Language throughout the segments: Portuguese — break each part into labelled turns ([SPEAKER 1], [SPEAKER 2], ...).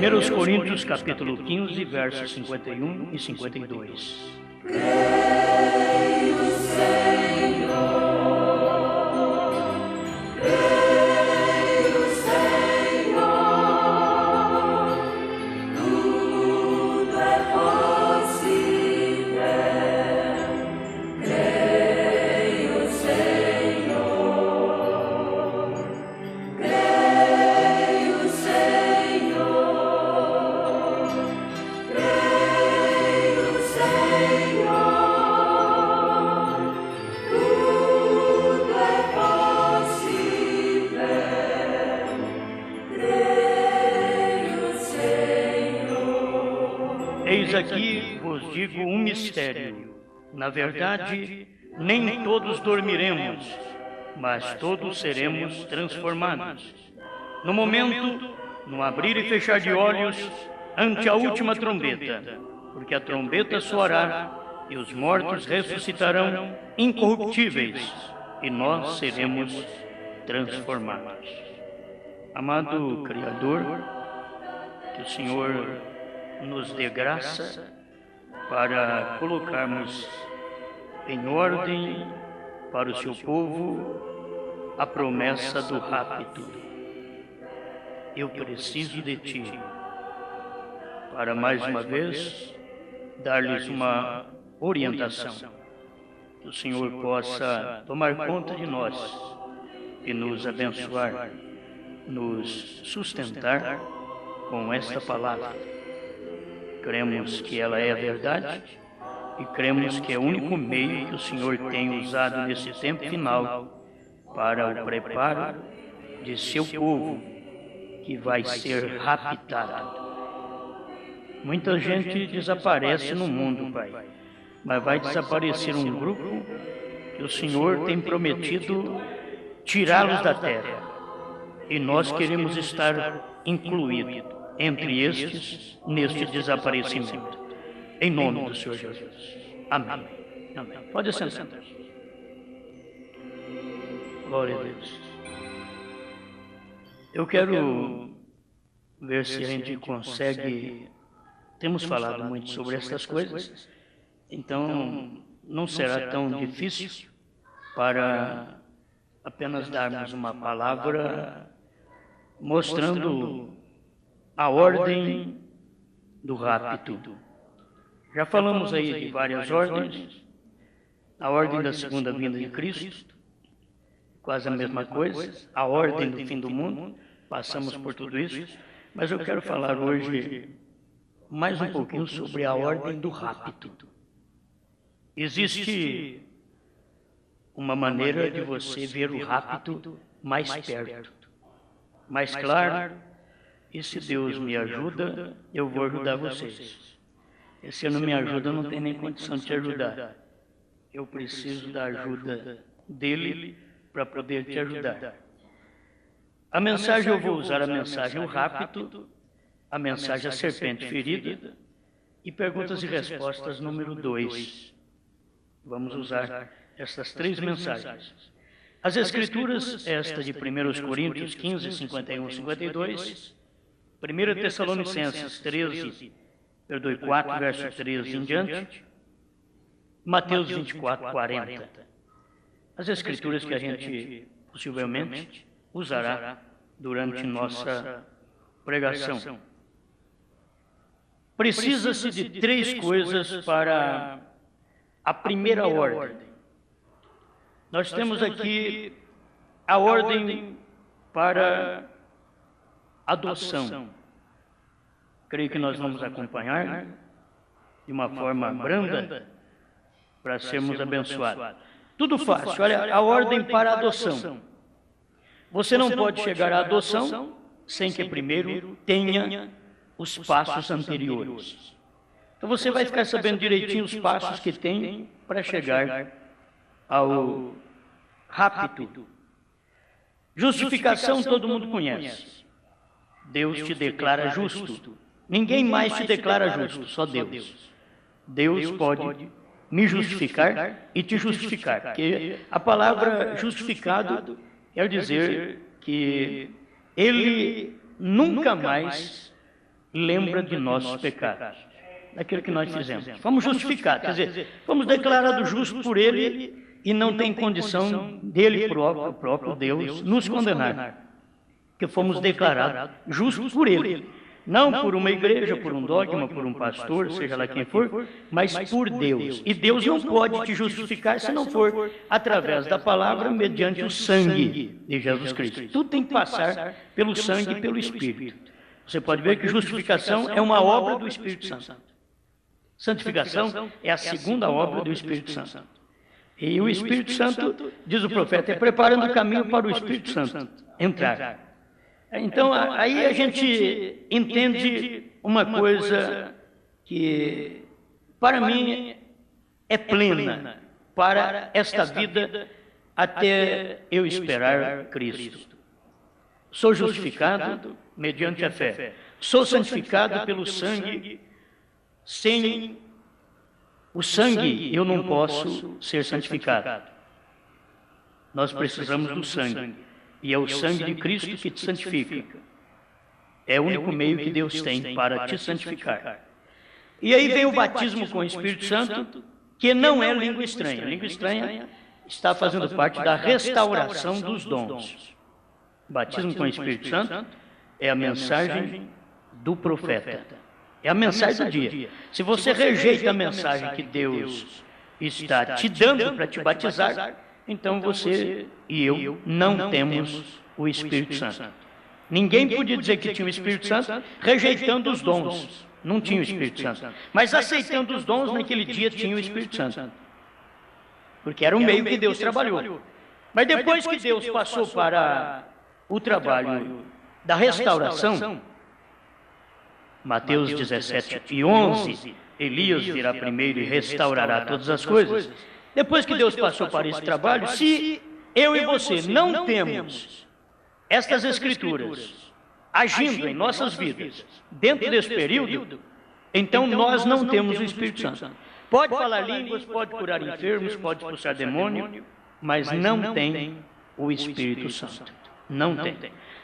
[SPEAKER 1] 1 Coríntios, capítulo 15, versos 51 e 52.
[SPEAKER 2] Creio, Senhor, creio, Senhor, tudo é possível. Creio, Senhor, creio, Senhor, creio, Senhor, tudo é possível. Creio, Senhor.
[SPEAKER 1] Eis aqui vos digo um mistério. Na verdade, nem todos dormiremos, mas todos seremos transformados. No momento, no abrir e fechar de olhos, ante a última trombeta, porque a trombeta soará e os mortos ressuscitarão incorruptíveis e nós seremos transformados. Amado Criador, que o Senhor nos dê graça para colocarmos em ordem para o seu povo a promessa do rapto. Eu preciso de ti para mais uma vez dar-lhes uma orientação. Que o Senhor possa tomar conta de nós e nos abençoar, nos sustentar com esta palavra. Cremos que ela é a verdade e cremos que é o único meio que o Senhor tem usado nesse tempo final para o preparo de seu povo que vai ser raptado. Muita gente desaparece no mundo, Pai, mas vai desaparecer um grupo que o Senhor tem prometido tirá-los da terra. E nós queremos estar incluídos entre estes neste desaparecimento. Em nome do Senhor Jesus. Amém. Amém. Pode sentar. Glória a Deus. Eu quero ver se a gente consegue. Temos falado muito sobre estas coisas, então não será tão difícil para apenas darmos uma palavra mostrando a ordem do rapto. Já falamos aí de várias ordens, a ordem da segunda vinda de Cristo, quase a mesma coisa, a ordem do fim do mundo, passamos por tudo isso, mas eu quero falar hoje mais um pouquinho sobre a ordem do rapto. Existe uma maneira de você ver o rapto mais perto, mais claro, e se Deus me ajuda, eu vou ajudar vocês. E se não me ajuda, eu não tenho nem condição de te ajudar. Eu preciso da ajuda dele para poder te ajudar. A mensagem, eu vou usar a mensagem o rapto, a mensagem a serpente ferida e perguntas e respostas número 2. Vamos usar essas 3 mensagens. As Escrituras, esta de 1 Coríntios 15, 51 e 52, 1 Tessalonicenses 4, verso 13 em diante, Mateus 24, 40. As Escrituras que a gente possivelmente usará durante nossa pregação. Precisa-se de 3 coisas para a primeira ordem. Nós temos aqui a ordem para adoção. Creio que nós vamos acompanhar de uma forma branda para sermos abençoados. Tudo fácil. Olha, a ordem para a adoção. Você não pode chegar à adoção sem que primeiro tenha os passos anteriores. Então você vai ficar sabendo direitinho os passos que tem para chegar ao rapto. Justificação todo mundo conhece. Deus te declara justo. Ninguém mais te declara justo, só Deus. Deus pode me justificar e te justificar. Porque a palavra justificado quer dizer que Ele nunca mais lembra de nossos pecados, daquilo que nós fizemos. Fomos justificados, quer dizer, fomos declarados justos por Ele e não tem condição dele próprio, o próprio Deus, nos condenar. Que fomos declarados justos por Ele. Não por uma igreja, por um dogma, por um pastor, seja lá quem for, mas por Deus. E Deus não pode te justificar se não for através da palavra, mediante o sangue de Jesus Cristo. Tudo tem que passar pelo sangue e pelo Espírito. Você pode ver que justificação é uma obra do Espírito Santo. Santificação é a segunda obra do Espírito Santo. E o Espírito Santo, diz o profeta, é preparando o caminho para o Espírito Santo entrar. Então, aí a gente entende uma coisa que, para mim, é plena para esta vida até eu esperar Cristo. Sou justificado mediante a fé. Sou santificado pelo sangue. Sem o sangue eu não posso ser santificado. Nós precisamos do sangue. E é o sangue de Cristo que te santifica. É o único meio que Deus tem para te santificar. E aí vem o batismo com o Espírito Santo, que não é língua estranha. A língua estranha está fazendo parte da restauração dos dons. O batismo com o Espírito Santo é a mensagem do profeta. É a mensagem do dia. Se você rejeita a mensagem que Deus está te dando para te batizar, então você e eu não temos o Espírito Santo. Ninguém podia dizer que tinha o Espírito Santo rejeitando os dons. Não tinha o Espírito Santo. Mas aceitando os dons, naquele dia tinha o Espírito Santo. Porque era o meio que Deus trabalhou. Mas depois que Deus passou para o trabalho da restauração, Mateus 17:11, Elias virá primeiro e restaurará todas as coisas. Depois que Deus passou para esse trabalho, se eu e você não temos estas Escrituras agindo em nossas vidas dentro desse período, então nós não temos o Espírito Santo. Pode falar línguas, pode curar enfermos, pode expulsar demônio, mas não tem o Espírito Santo. Não tem.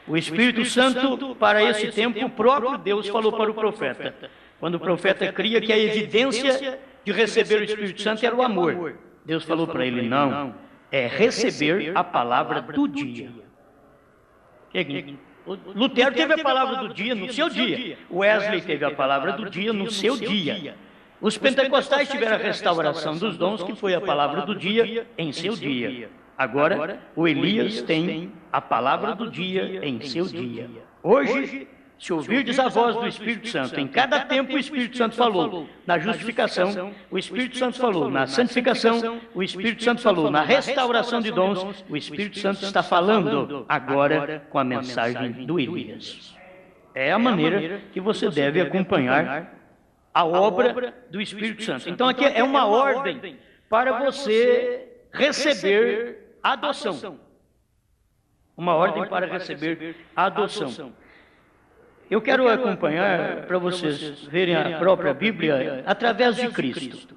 [SPEAKER 1] O Espírito Santo, para esse tempo, o próprio Deus falou para o profeta. Quando o profeta cria que a evidência de receber o Espírito Santo era o amor. Deus falou para ele, não, é receber a palavra do dia. Lutero teve a palavra do dia no seu dia. Wesley teve a palavra do dia no seu dia. Os pentecostais tiveram a restauração dos dons, que foi a palavra do dia em seu dia. Agora, o Elias tem a palavra do dia em seu dia. Hoje, se ouvirdes a voz do Espírito Santo, em cada tempo o Espírito Santo falou. Na justificação, o Espírito Santo falou. Na santificação, o Espírito Santo falou. Na restauração de dons, o Espírito Santo está falando agora com a mensagem do Elias. É a maneira que você deve acompanhar a obra do Espírito Santo. Então aqui é uma ordem para você receber a adoção. Uma ordem para receber a adoção. Eu quero acompanhar para vocês verem a própria Bíblia através de Cristo.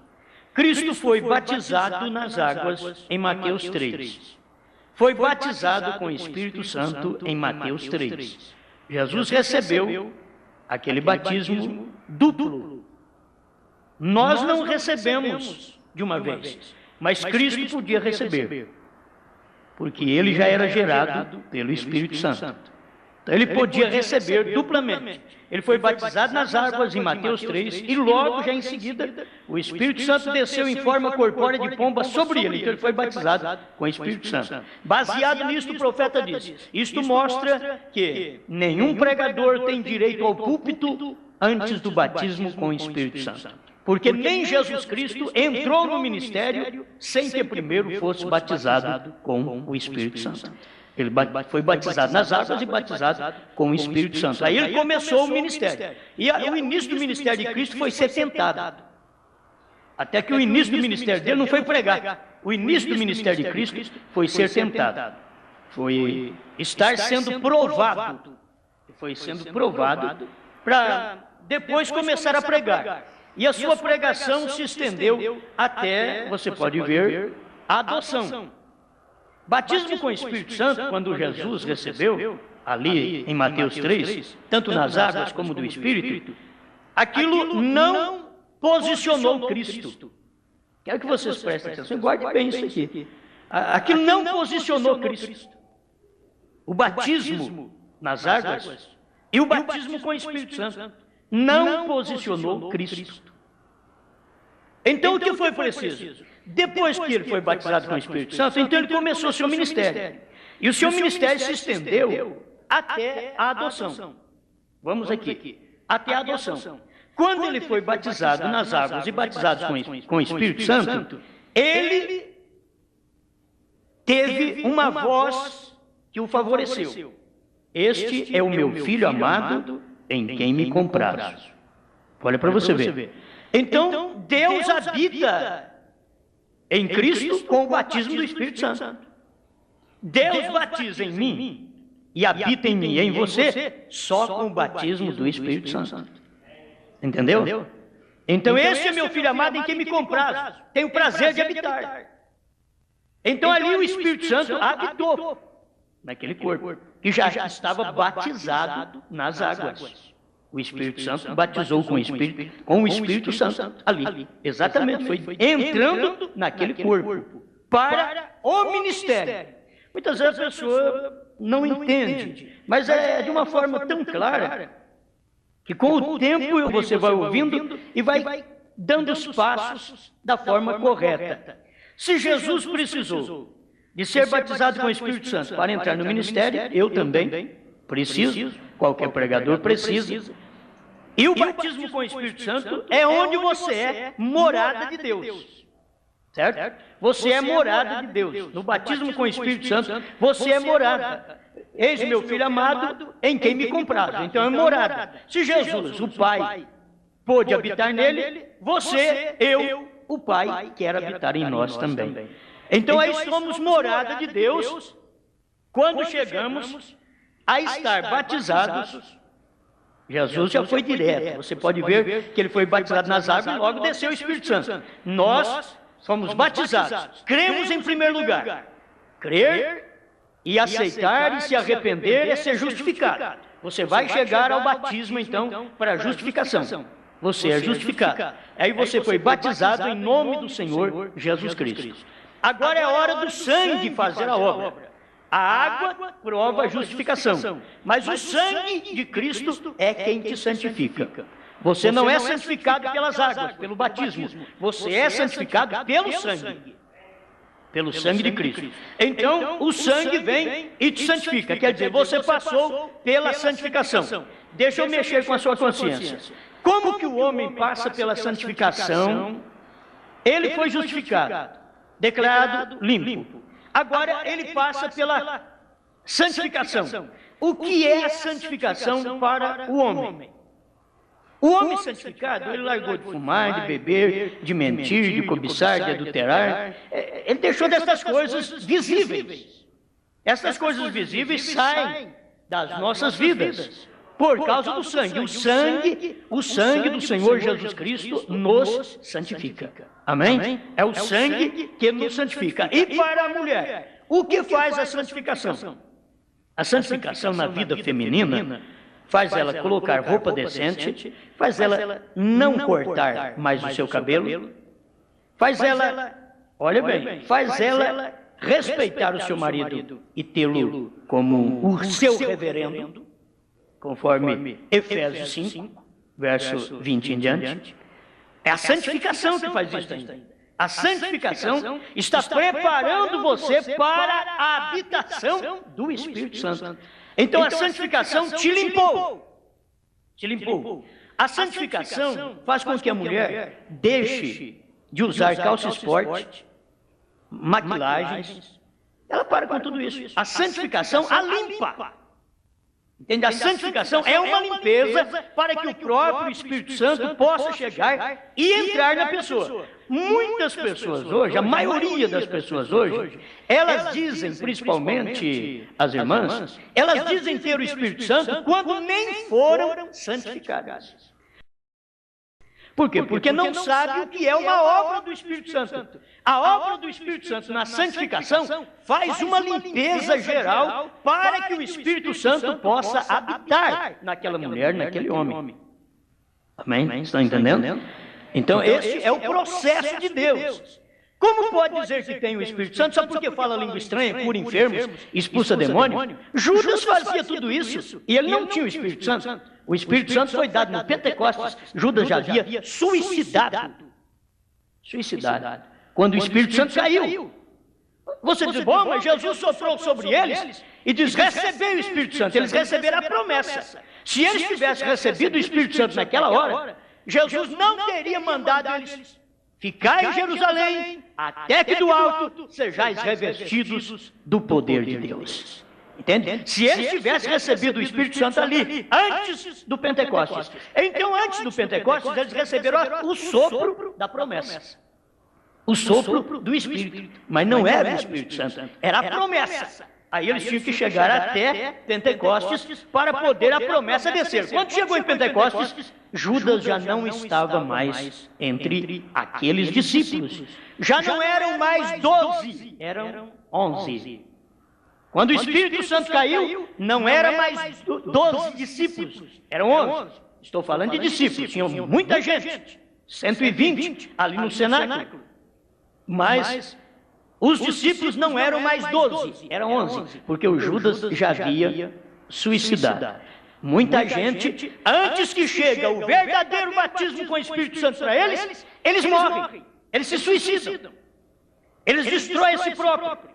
[SPEAKER 1] Cristo foi batizado nas águas em Mateus 3. Foi batizado com o Espírito Santo em Mateus 3. Jesus recebeu aquele batismo duplo. Nós não recebemos de uma vez, mas Cristo podia receber, porque ele já era gerado pelo Espírito Santo. Então ele podia receber duplamente. Ele foi batizado nas águas em Mateus 3 e logo já em seguida o Espírito Santo desceu em forma corpórea de pomba sobre ele. Então ele foi batizado com o Espírito Santo. Baseado nisto o profeta diz, isto mostra que nenhum pregador tem direito ao púlpito antes do batismo com o Espírito Santo. Porque nem Jesus Cristo entrou no ministério sem que primeiro fosse batizado com o Espírito Santo. Ele foi batizado nas águas e batizado com o Espírito Santo. Aí ele começou o ministério. E o início do ministério de Cristo foi ser tentado. Até que o início do ministério dele não foi pregar. O início do ministério de Cristo foi ser tentado. Foi estar sendo provado. Foi sendo provado para depois começar a pregar. E a sua pregação se estendeu até, você pode ver, a adoção. Batismo com o Espírito Santo, quando Jesus recebeu, ali em Mateus 3, tanto nas águas como do Espírito, aquilo não posicionou Cristo. Quero que vocês prestem atenção, guarde bem isso aqui. Aquilo não posicionou Cristo. O batismo nas águas e o batismo com o Espírito Santo não posicionou Cristo. Então o que foi preciso? Depois que ele foi batizado com o Espírito Santo, então ele começou o seu ministério. E o seu ministério se estendeu até a adoção. Vamos aqui. Até a adoção. Quando ele foi batizado nas águas e batizado com o Espírito Santo, ele teve uma voz que o favoreceu. Este é o meu filho amado, em quem me comprazo. Olha para você ver. Então, Deus habita em Cristo com o batismo do Espírito Santo. Deus batiza em mim e habita em mim e em você só com o batismo do Espírito Santo. Entendeu? Então, esse é meu filho amado em quem me comprazo. Tenho prazer de habitar. Então, ali o Espírito Santo habitou naquele corpo que já estava batizado nas águas. O Espírito Santo batizou com o Espírito Santo ali. Exatamente, foi entrando naquele corpo para o ministério. Muitas vezes a pessoa não entende, mas é de uma forma tão clara que com o tempo você vai ouvindo e vai dando os passos da forma correta. Se Jesus precisou de ser batizado com o Espírito Santo para entrar no ministério, eu também preciso, qualquer pregador precisa. E o batismo com o Espírito Santo é onde você é morada de Deus. Certo? Você é morada de Deus. No batismo com o Espírito Santo, você é morada. Eis meu filho amado, em quem me comprazo. Então é morada. Se Jesus, o Pai, pôde habitar nele, você, eu, o Pai, quer habitar em nós também. Então aí somos morada de Deus quando chegamos a estar batizados. Jesus já foi direto. Você pode ver que ele foi batizado nas águas e logo desceu o Espírito Santo. Nós somos batizados. Cremos em primeiro lugar. Crer e aceitar e se arrepender é ser justificado. Você vai chegar ao batismo, então, para a justificação. Você é justificado. Aí você foi batizado em nome do Senhor Jesus Cristo. Agora é hora do sangue fazer a obra. A água prova a justificação, mas o sangue de Cristo é quem te santifica. Você não é santificado pelas águas, pelo batismo. Você é santificado pelo sangue. Pelo sangue de Cristo. Então, o sangue vem e te santifica. Quer dizer, você passou pela santificação. Deixa eu mexer com a sua consciência. Como que o homem passa pela santificação? Ele foi justificado, declarado limpo. Agora ele passa pela santificação. O que é a santificação para o homem? O homem santificado, ele largou de fumar, de beber, de mentir, de cobiçar, de adulterar. Ele deixou dessas coisas visíveis. Essas coisas visíveis saem das nossas vidas por causa do sangue. O sangue do Senhor Jesus Cristo nos santifica. Amém? É o sangue que nos santifica. E para a mulher, o que faz a santificação? A santificação na vida feminina faz ela colocar roupa decente, faz ela não cortar mais o seu cabelo, faz ela, olha bem, faz ela respeitar o seu marido e tê-lo como o seu reverendo, conforme Efésios 5, verso 20 em diante. É a santificação que faz isso ainda. A santificação está preparando você para a habitação do Espírito Santo. Então a santificação te limpou. Te limpou. A santificação faz com que a mulher deixe de usar calça esporte, maquilagens. Ela para com tudo isso. A santificação a limpa. Entende? A santificação é uma limpeza para que o próprio Espírito Santo possa chegar e entrar na pessoa. Muitas pessoas hoje, a maioria das pessoas hoje, elas dizem, principalmente as irmãs, elas dizem ter o Espírito Santo quando nem foram santificadas. Por quê? Porque não sabe o que é uma obra do Espírito Santo. A obra do Espírito Santo na santificação faz uma limpeza geral para que o Espírito Santo possa habitar naquela mulher, naquele homem. Amém? Estão entendendo? Então, esse é o processo de Deus. Como pode dizer que tem o Espírito Santo só porque fala língua estranha, cura enfermos, expulsa demônio? Judas fazia tudo isso e ele não tinha o Espírito Santo. O Espírito Santo foi dado no Pentecostes. Judas já havia suicidado. Quando o Espírito Santo caiu. Você diz, bom, mas Jesus soprou sobre eles e diz, recebei o Espírito Santo. Eles receberam a promessa. Se eles tivessem recebido o Espírito Santo naquela hora, Jesus não teria mandado eles ficar em Jerusalém, até que do alto sejais revestidos do poder de Deus. Entende? Se eles tivessem recebido o Espírito Santo ali, antes do Pentecostes. Então, antes do Pentecostes, eles receberam o sopro da promessa. O sopro do Espírito. Mas não era o Espírito Santo, era a promessa. Aí eles tinham que chegar até Pentecostes para poder a promessa descer. Quando chegou em Pentecostes, Judas já não estava mais entre aqueles discípulos. Já não eram mais 12, eram 11. Quando o Espírito Santo caiu, não era mais 12 discípulos, eram 11. Estou falando de discípulos, tinham muita gente, 120 ali no cenáculo. Mas os discípulos não eram mais 12, eram 11, porque o Judas já havia suicidado. Muita gente, antes que chegue o verdadeiro batismo com o Espírito Santo para eles, eles morrem, eles se suicidam, eles destroem a si próprio.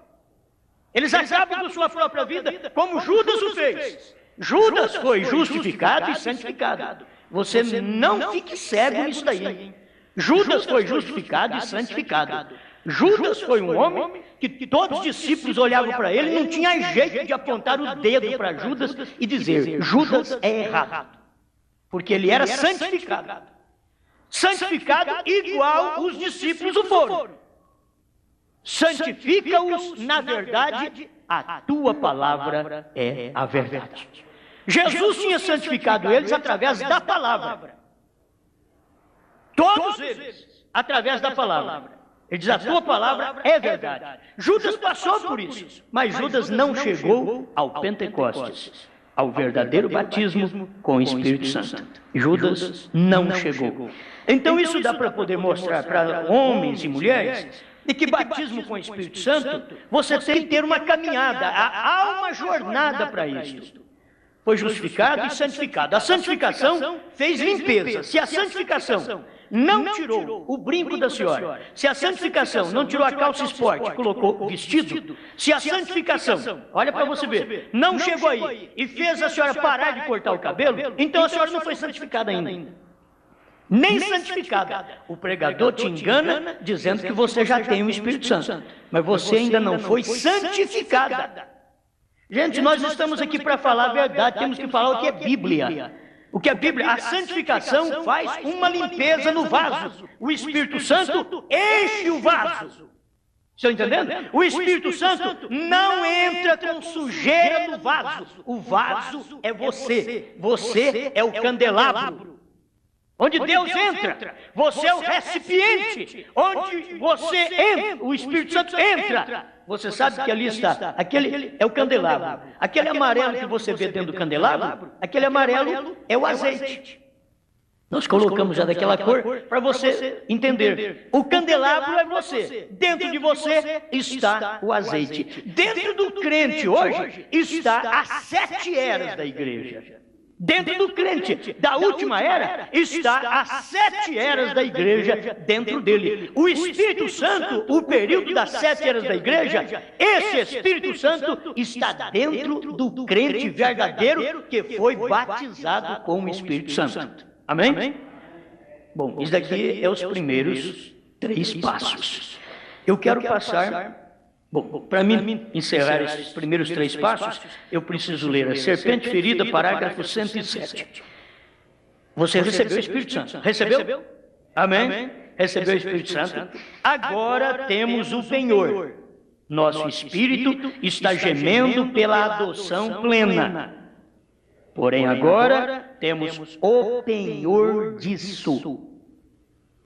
[SPEAKER 1] Eles acabam com sua própria vida, como Judas o fez. Judas foi justificado e santificado. Você não fique cego nisso daí. Judas foi justificado e santificado. Judas foi um homem que todos os discípulos olhavam para ele e não tinha jeito de apontar o dedo para Judas e dizer, Judas é errado. Porque ele era santificado. Santificado igual os discípulos o foram. Santifica-os na verdade, a tua palavra é a verdade. Jesus tinha santificado eles através da palavra. Todos eles, através da palavra. Ele diz, a tua palavra é verdade. Judas passou por isso, mas Judas não chegou ao Pentecostes, ao verdadeiro batismo com o Espírito Santo. Judas não chegou. Então isso dá para poder mostrar para homens e mulheres de que batismo com o Espírito Santo, você tem que ter uma caminhada, há uma jornada para isso. Foi justificado e santificado. A santificação fez limpeza. Se a santificação não tirou o brinco da senhora, se a santificação não tirou a calça esporte, colocou vestido, se a santificação, olha para você ver, não chegou aí e fez a senhora parar de cortar o cabelo, então a senhora não foi santificada ainda. Nem santificada. O pregador te engana dizendo que você já tem o Espírito Santo, mas você ainda não foi santificada. Gente, nós estamos aqui para falar a verdade, temos que falar o que é Bíblia. O que é Bíblia? A santificação faz uma limpeza no vaso. O Espírito Santo enche o vaso. Estão entendendo? O Espírito Santo não entra com sujeira no vaso. O vaso é você. Você é o candelabro. Onde Deus entra, você é o recipiente. Onde você entra, o Espírito Santo entra. Você sabe que ali está, aquele é o candelabro. Aquele amarelo que você vê dentro do candelabro, aquele amarelo é o azeite. Nós colocamos já daquela cor para você entender. O candelabro é você. Dentro de você está o azeite. Dentro do crente hoje está as 7 eras da igreja. Dentro do crente da última era está as 7 eras da igreja dentro dele. O Espírito Santo, o período das 7 eras da igreja, esse Espírito Santo está dentro do crente verdadeiro que foi batizado com o Espírito Santo. Amém? Bom, isso daqui é os primeiros 3 passos. Eu quero passar... Bom, para mim encerrar esses primeiros 3 passos, eu preciso ler a serpente ferida, parágrafo 107. Você recebeu o Espírito Santo? Recebeu? Amém? Recebeu o Espírito Santo? Agora temos o penhor. Nosso espírito está gemendo pela adoção plena. Porém agora temos o penhor disso.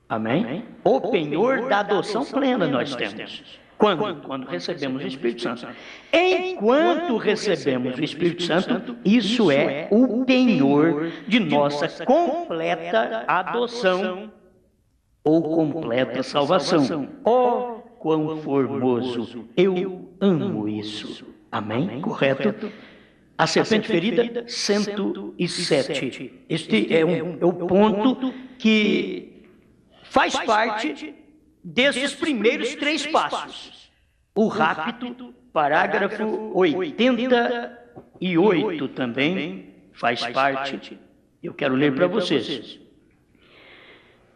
[SPEAKER 1] Amém? O penhor da adoção plena nós temos. Quando? Quando recebemos o Espírito Santo. Enquanto recebemos o Espírito Santo, isso é o penhor de nossa completa adoção ou completa salvação. Oh, quão formoso! Eu amo isso. Amém? Correto? A serpente ferida, 107. Este é o ponto que faz parte desses primeiros 3 passos. O rapto, parágrafo 88 também faz parte. Eu quero ler para vocês.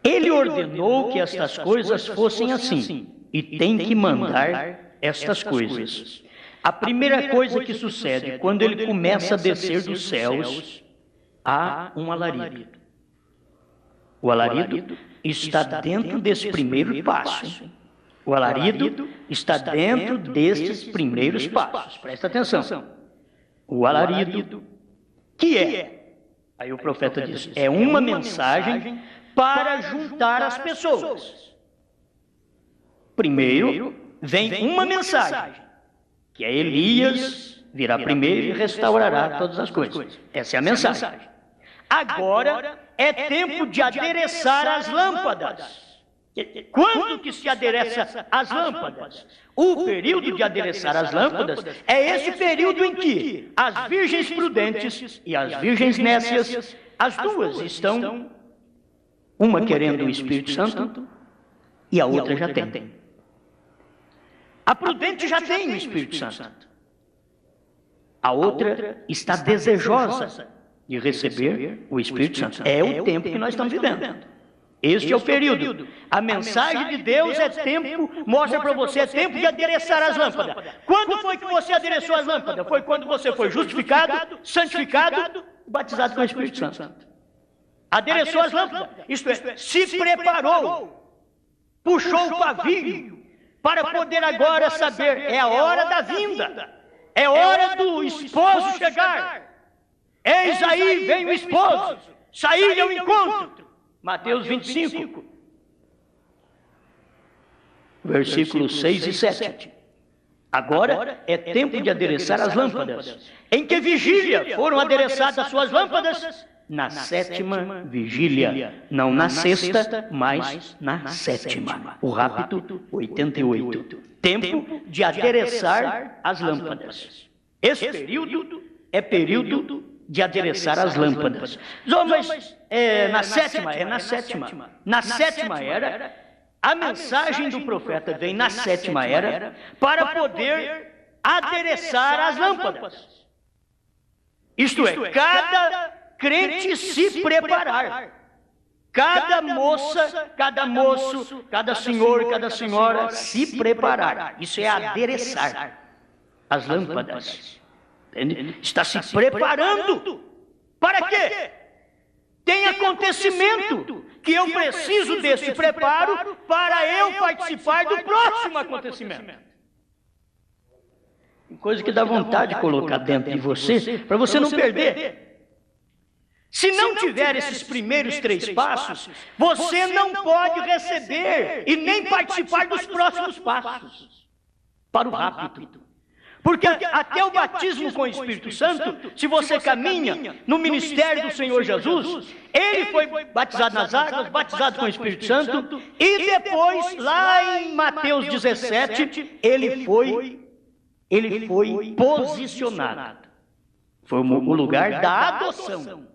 [SPEAKER 1] Ele ordenou que estas coisas fossem assim, e tem que mandar estas coisas. A primeira coisa que sucede quando ele começa a descer dos céus, há um alarido. O alarido está dentro desse primeiro passo. O alarido está dentro destes primeiros passos. Presta atenção. O alarido, que é? Aí o profeta diz, é uma mensagem para juntar as pessoas. Primeiro, vem uma mensagem, que é Elias virá primeiro e restaurará todas as coisas. Essa é a mensagem. Agora é tempo de adereçar as lâmpadas. Quando que se adereça as lâmpadas? O período de adereçar as lâmpadas é esse período em que as virgens prudentes e as virgens nécias, as duas estão, uma querendo o Espírito Santo e a outra já tem. A prudente já tem o Espírito Santo. A outra está desejosa de receber o Espírito Santo. É o tempo que nós estamos vivendo. Este é o período. A mensagem de Deus é tempo, mostra para você, é tempo de adereçar as lâmpadas. Quando foi que você adereçou as lâmpadas? Foi quando você foi justificado, santificado, batizado com o Espírito Santo. Adereçou as lâmpadas, isto é, se preparou, puxou o pavio, para poder agora saber, é a hora da vinda, é hora do esposo chegar. Eis aí, vem o esposo, saí ao encontro. Mateus 25, versículos 6 e 7. Agora é tempo de adereçar as lâmpadas. Em que vigília foram adereçadas as suas lâmpadas? Na 7ª vigília, não na 6ª, mas na 7ª. O rapto, 88. Tempo de adereçar as lâmpadas. Esse período é período de adereçar as lâmpadas. Mas na 7ª? É na 7ª. Na 7ª era, a mensagem do profeta vem na 7ª era para poder adereçar as lâmpadas. Isto é, cada crente se preparar. Cada moça, cada moço, cada senhor, cada senhora se preparar. Isso é adereçar as lâmpadas. Entende? Está se preparando. Para quê? Tem acontecimento que eu preciso desse preparo para eu participar do próximo acontecimento. Coisa que dá vontade de colocar dentro de você, para você não perder. Se não tiver esses primeiros 3 passos, você não pode receber e nem participar dos próximos passos para o rapto. Porque até o batismo com o Espírito Santo, se você caminha no ministério do Senhor Jesus, ele foi batizado nas águas, batizado com o Espírito Santo, e depois, lá em Mateus 17, ele foi posicionado. Foi o lugar da adoção.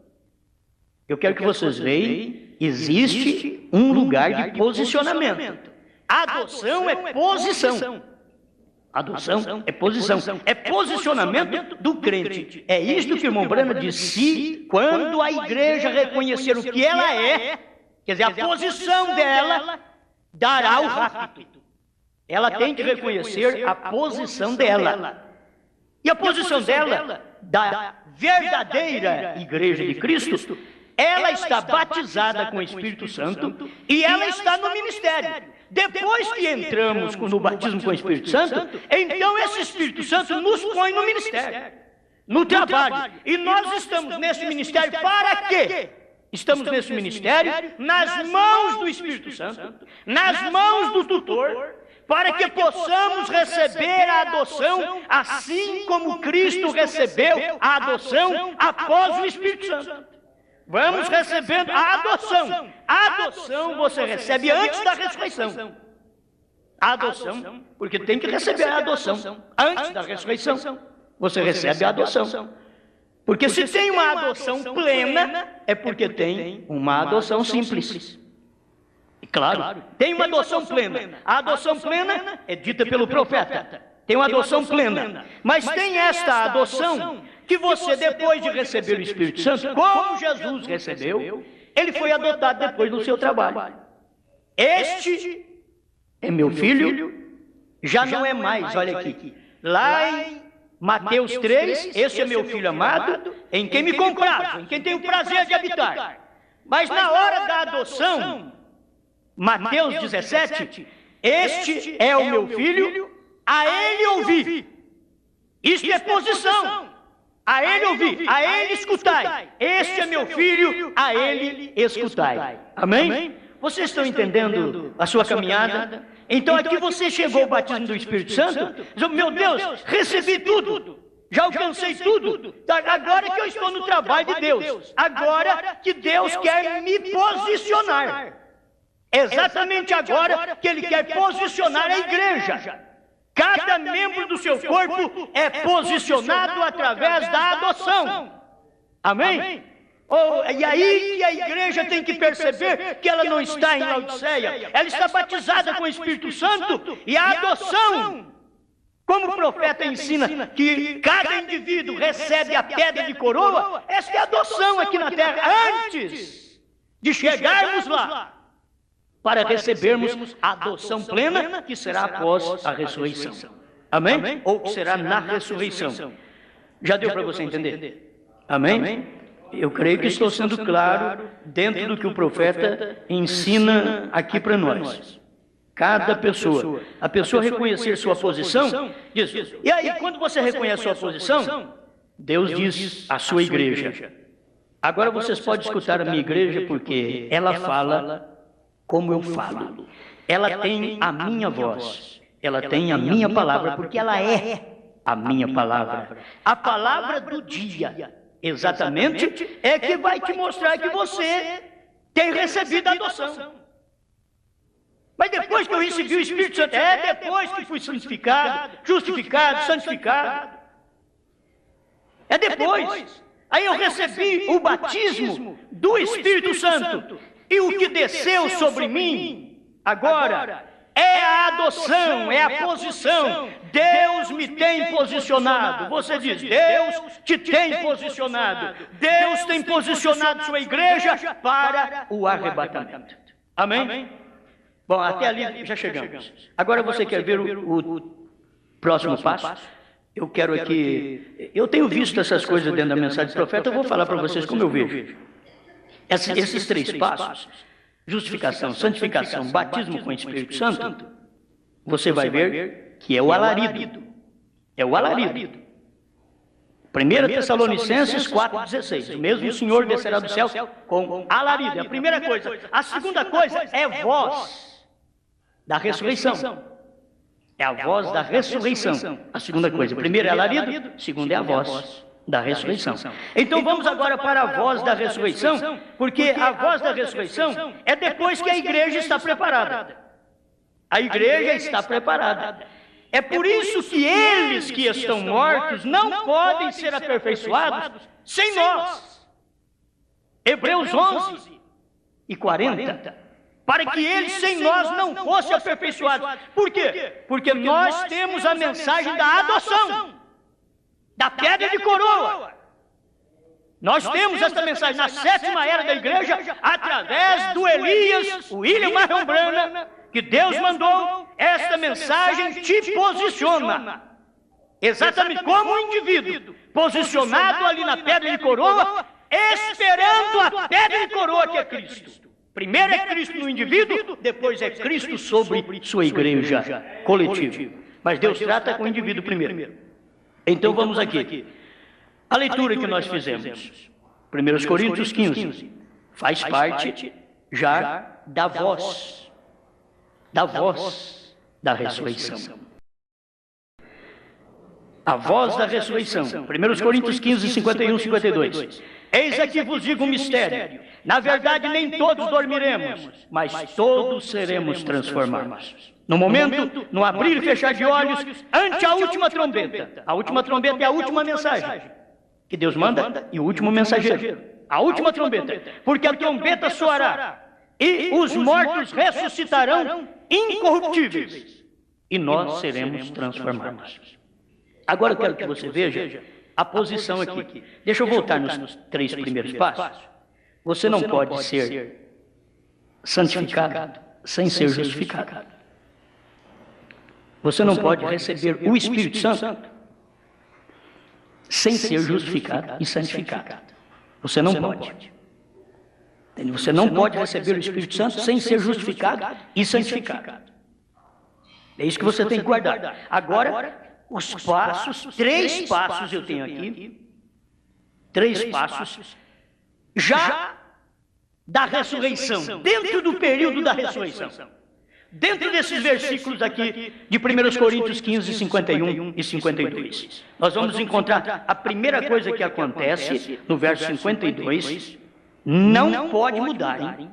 [SPEAKER 1] Eu quero que vocês vejam, existe um lugar de posicionamento. Adoção é posição. Adoção é posição. É posicionamento do crente. É isto que o irmão Branham disse, quando a igreja reconhecer o que ela é, quer dizer, a posição dela dará o rapto. Ela tem que reconhecer a posição dela. E a posição dela, da verdadeira igreja de Cristo, ela está batizada com o Espírito Santo e ela está no ministério. Depois que entramos no batismo com o Espírito Santo, então esse Espírito Santo nos põe no ministério, no trabalho. E nós estamos nesse ministério para quê? estamos nesse ministério, nas mãos do Espírito Santo, nas mãos do tutor, para que possamos receber a adoção, assim como Cristo recebeu a adoção após o Espírito Santo. Vamos recebendo a adoção. A adoção você recebe antes da ressurreição. A adoção, porque tem que receber a adoção antes da ressurreição. Você recebe a adoção. Porque se tem uma adoção plena, é porque tem uma adoção simples. E claro, tem uma adoção plena. A adoção plena é dita pelo profeta. Tem uma adoção plena. Mas tem esta adoção que você, depois de receber o Espírito Santo, como Jesus recebeu, ele foi adotado depois do seu trabalho. Este é meu filho, já não é mais, olha aqui. Lá em Mateus 3, este é meu filho amado, em quem me comprazo, em quem tenho o prazer de habitar. Mas na hora da adoção, Mateus 17, este é o meu filho, a ele ouvi. Isto é posição. A ele ouvi, a ele escutai. Este é meu filho, a ele escutai. Amém? Vocês estão entendendo a sua caminhada? Então aqui você chegou ao batismo do Espírito Santo, diz, meu Deus, recebi tudo, já alcancei tudo, agora que eu estou no trabalho de Deus, agora que Deus quer me posicionar, exatamente agora que Ele quer posicionar a igreja. Cada membro do seu corpo é posicionado através da adoção. Amém? E aí que a igreja tem que perceber que ela não está em Laodiceia, ela está batizada com o Espírito Santo e a adoção, como o profeta ensina que cada indivíduo recebe a pedra de coroa, esta é a adoção aqui na terra, antes de chegarmos lá, para recebermos a adoção plena, que será após a ressurreição. Amém? Ou que será na ressurreição. Já deu para você entender? Amém? Eu creio que estou sendo claro dentro do que o profeta ensina aqui para nós. Cada pessoa. A pessoa reconhecer sua posição, diz, e aí quando você reconhece sua posição, Deus diz a sua igreja. Agora vocês podem escutar a minha igreja, porque ela fala como eu falo. Ela tem a minha voz. Ela tem a minha palavra, porque ela é a minha palavra. A palavra do dia, exatamente, é que vai te mostrar que você tem recebido a adoção. Mas depois que eu recebi o Espírito Santo, depois que fui santificado, justificado, santificado. É depois. Aí eu recebi o batismo do Espírito Santo. E o que desceu sobre mim, agora, é a adoção, é a posição. Deus me tem posicionado. Você diz, Deus te tem posicionado. Deus tem posicionado sua igreja para o arrebatamento. Amém? Bom, até ali já chegamos. Agora você quer ver o próximo passo? Eu quero aqui... Eu tenho visto essas coisas dentro da mensagem do profeta, eu vou falar para vocês como eu vejo. Esses três passos, justificação, santificação, batismo com o Espírito Santo, você vai ver que é o alarido. É o alarido. 1 Tessalonicenses 4,16. O mesmo Senhor descerá do céu com alarido. É a primeira coisa. A segunda coisa é voz da ressurreição. É a voz da ressurreição. A segunda coisa. Primeiro é alarido, segundo é a voz da ressurreição. Então vamos agora para a voz da ressurreição, porque a voz da ressurreição é depois que a igreja está preparada. A igreja está preparada. É por isso que eles que estão mortos não podem ser aperfeiçoados sem nós. Hebreus 11 e 40. Para que eles sem nós não fossem aperfeiçoados. Por quê? Porque nós temos a mensagem da adoção, da pedra de coroa. Nós temos essa mensagem na sétima era da igreja, através do Elias, William Marion Branham, que Deus mandou. Esta mensagem te posiciona, exatamente como um indivíduo, posicionado ali na pedra de coroa, esperando a pedra de coroa que é Cristo. Primeiro é Cristo no indivíduo, depois é Cristo sobre sua igreja coletiva. Mas Deus trata com o indivíduo primeiro. Então vamos aqui. A leitura que nós fizemos. 1 Coríntios 15. faz parte já da voz da ressurreição. A voz da ressurreição. 1 Coríntios 15, 51, 52. Eis aqui vos digo um mistério. Na verdade, nem todos dormiremos, mas todos seremos transformados. No momento, no abrir e fechar de olhos, ante a última trombeta. A última trombeta é a última mensagem que Deus manda e o último mensageiro. A última trombeta. Porque a trombeta soará e os mortos ressuscitarão incorruptíveis e nós seremos transformados. Agora eu quero que você veja a posição aqui. Deixa eu voltar nos 3 primeiros passos. Você não pode ser santificado sem ser justificado. Você não pode receber o Espírito Santo sem ser justificado e santificado. Você não pode. Você não pode receber o Espírito Santo sem ser justificado e santificado. É isso que você tem que guardar. Agora, os passos, 3 passos eu tenho aqui, 3 passos, já da ressurreição, dentro do período da ressurreição. Dentro desses versículos aqui de 1 Coríntios 15, 51 e 52. Nós vamos encontrar a primeira coisa que acontece no verso 52, não pode mudar, hein?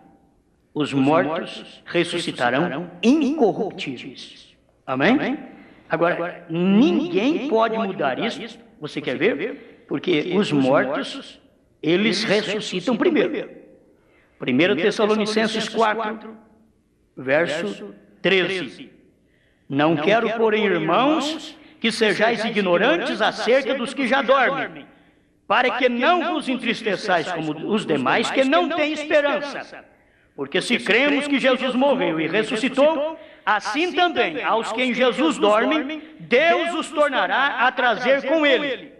[SPEAKER 1] Os mortos ressuscitarão incorruptíveis. Amém? Agora, ninguém pode mudar isso. Você quer ver? Porque os mortos, eles ressuscitam primeiro. 1 Tessalonicenses 4, verso 13. Não quero, porém, irmãos, que sejais ignorantes acerca dos que já dormem, para que não vos entristeçais como os demais que não têm esperança. Porque se cremos que Jesus morreu e ressuscitou, assim também aos que em Jesus dormem, Deus os tornará a trazer com ele.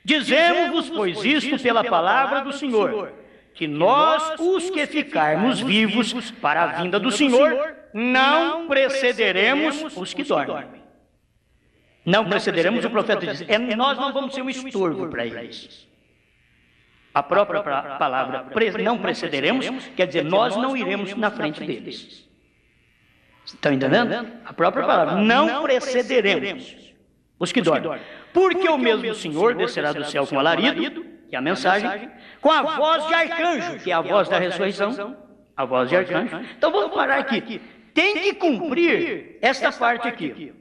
[SPEAKER 1] Dizemos-vos, pois, isto pela palavra do Senhor, que nós, os que ficarmos vivos para a vinda do Senhor, não precederemos os que dormem. Não precederemos, o profeta diz, nós não vamos ser um estorvo para eles. A própria palavra não precederemos quer dizer, nós não iremos na frente deles. Estão entendendo? A própria palavra, não precederemos os que dormem. Porque o mesmo Senhor descerá do céu com alarido, que é a mensagem, com a voz de arcanjo, que é a voz da ressurreição, a voz de arcanjo. Então vamos parar aqui. Tem que cumprir esta parte aqui.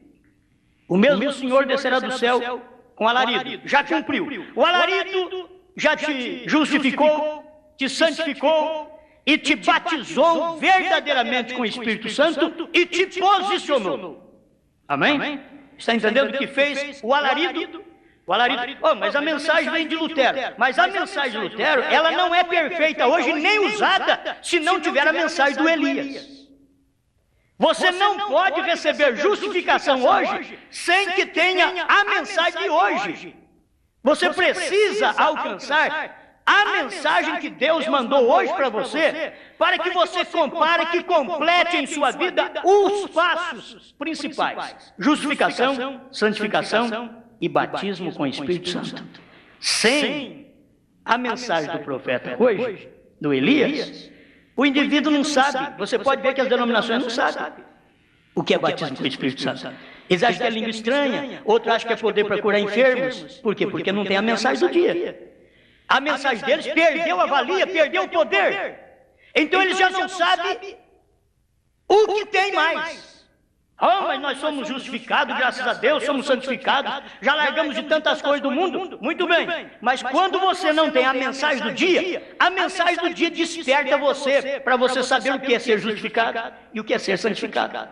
[SPEAKER 1] O mesmo Senhor descerá do céu com alarido. Já cumpriu. O alarido já te justificou, te santificou e te batizou verdadeiramente com o Espírito Santo e te posicionou. Amém? Está entendendo o que fez o alarido? O alarido. Oh, mas a mensagem vem de Lutero. Mas a mensagem de Lutero, ela não é perfeita hoje nem usada se não tiver a mensagem do Elias. Você não pode receber justificação hoje sem que tenha a mensagem de hoje. Você precisa alcançar a mensagem que Deus mandou hoje para você, para que você compare, que complete em sua vida os passos principais: justificação, santificação e batismo com o Espírito Santo. Sem a mensagem do profeta hoje, do Elias, o indivíduo não sabe. Você pode ver que as denominações não sabem o que é batismo com o Espírito Santo. Eles acham que é língua estranha, outros acham que é poder para curar enfermos. Por quê? Porque não tem a mensagem do dia. A mensagem deles perdeu a valia, perdeu o poder. Então eles já não sabem o que tem mais. Oh, mas nós somos justificados, graças a Deus, somos santificados, já largamos de tantas coisas do mundo. Muito bem, mas quando você não tem a mensagem do dia, a mensagem do dia desperta você, para você saber o que é ser justificado e o que é ser santificado.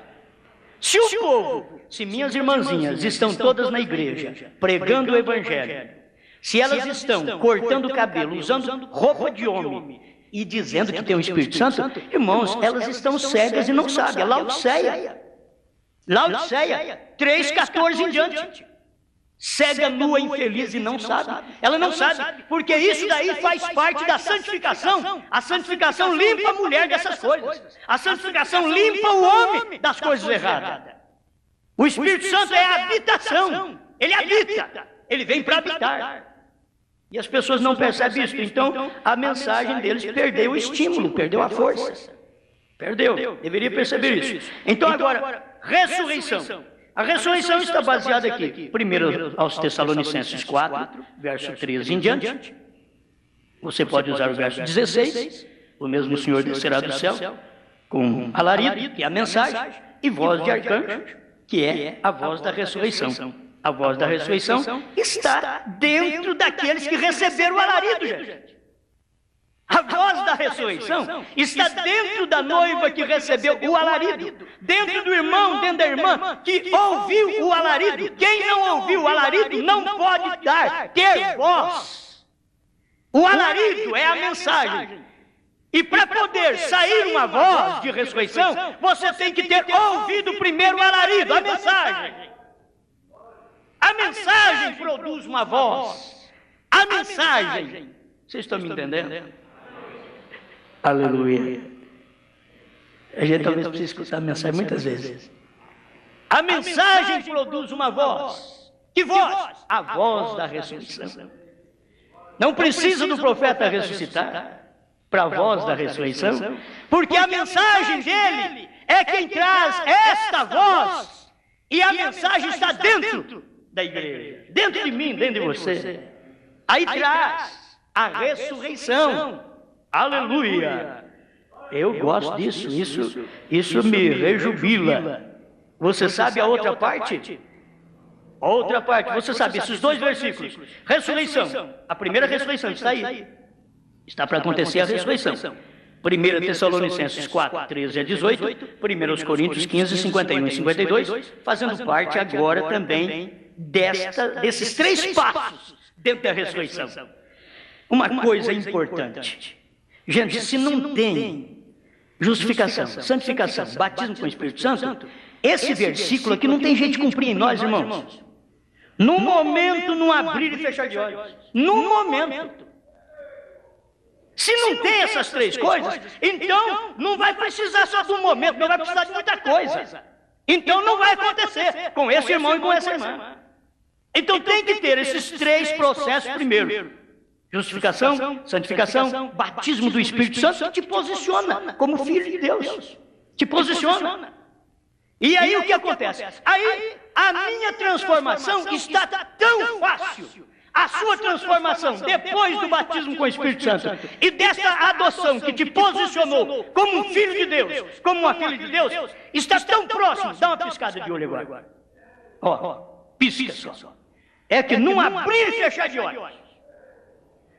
[SPEAKER 1] Se o povo, se minhas irmãzinhas estão todas na igreja, pregando o evangelho, se elas estão cortando o cabelo, usando roupa de homem e dizendo que tem o Espírito Santo, irmãos, elas estão cegas e não sabem. É Laodiceia. Laodiceia, 3:14 em diante. Cega, nua, infeliz e não sabe. Ela não sabe, porque isso daí faz parte da santificação. A santificação limpa a mulher dessas coisas. A santificação limpa o homem das coisas erradas. O Espírito Santo é a habitação. Ele habita. Ele vem para habitar. E as pessoas não percebem isso. Então, a mensagem deles perdeu o estímulo, perdeu a força. Perdeu. Deveria perceber isso. Então, agora, ressurreição. A ressurreição está baseada aqui. Primeiro aos Tessalonicenses 4, verso 13 em diante. Você pode usar o verso 16. O mesmo Senhor descerá do céu com alarido, que é a mensagem, e voz de arcanjo, que é a voz da ressurreição. A voz da ressurreição está dentro daqueles que receberam o alarido, gente. A voz da ressurreição está dentro da noiva que recebeu o alarido, dentro do irmão, dentro da irmã que ouviu o alarido. Quem não ouviu o alarido não pode ter voz. O alarido é a mensagem. E para poder sair uma voz de ressurreição, você tem que ter ouvido primeiro o alarido, a mensagem. A mensagem produz uma voz. A mensagem. Vocês estão me entendendo? Aleluia. A gente talvez precise escutar a mensagem muitas vezes. A mensagem produz uma voz. Que voz? A voz da ressurreição. Não precisa do profeta ressuscitar para a voz da ressurreição, porque a mensagem dele é quem traz esta voz. E a mensagem está dentro da igreja, dentro de mim, dentro de você. Aí traz a ressurreição. Aleluia! Eu gosto disso, isso me rejubila. Você sabe a outra parte? Outra parte, você sabe, esses dois versículos. Ressurreição, a primeira ressurreição está aí. Está para acontecer a ressurreição. 1 Tessalonicenses 4, 13 a 18, 1 Coríntios 15, 51 e 52, fazendo parte agora também desses três passos dentro da ressurreição. Uma coisa importante. Gente, se não tem justificação, santificação, batismo com o Espírito Santo, esse versículo aqui não tem jeito de cumprir em nós, irmãos. No momento, no abrir e fechar de olhos. No momento. Se não tem essas três coisas, então não vai precisar só de um momento, não vai precisar de muita coisa. Então não vai acontecer com esse irmão e com essa irmã. Então tem que ter esses três processos primeiro. Justificação, santificação, batismo do Espírito Santo, que te posiciona como filho de Deus. Te posiciona. E aí o que acontece? Aí a minha transformação está tão fácil. A sua transformação depois do batismo com o Espírito Santo e dessa adoção que te posicionou como um filho de Deus, como uma filha de Deus, está tão próximo. Dá uma piscada de olho agora. Ó, pisca só. É que não abrir e fechar de olhos.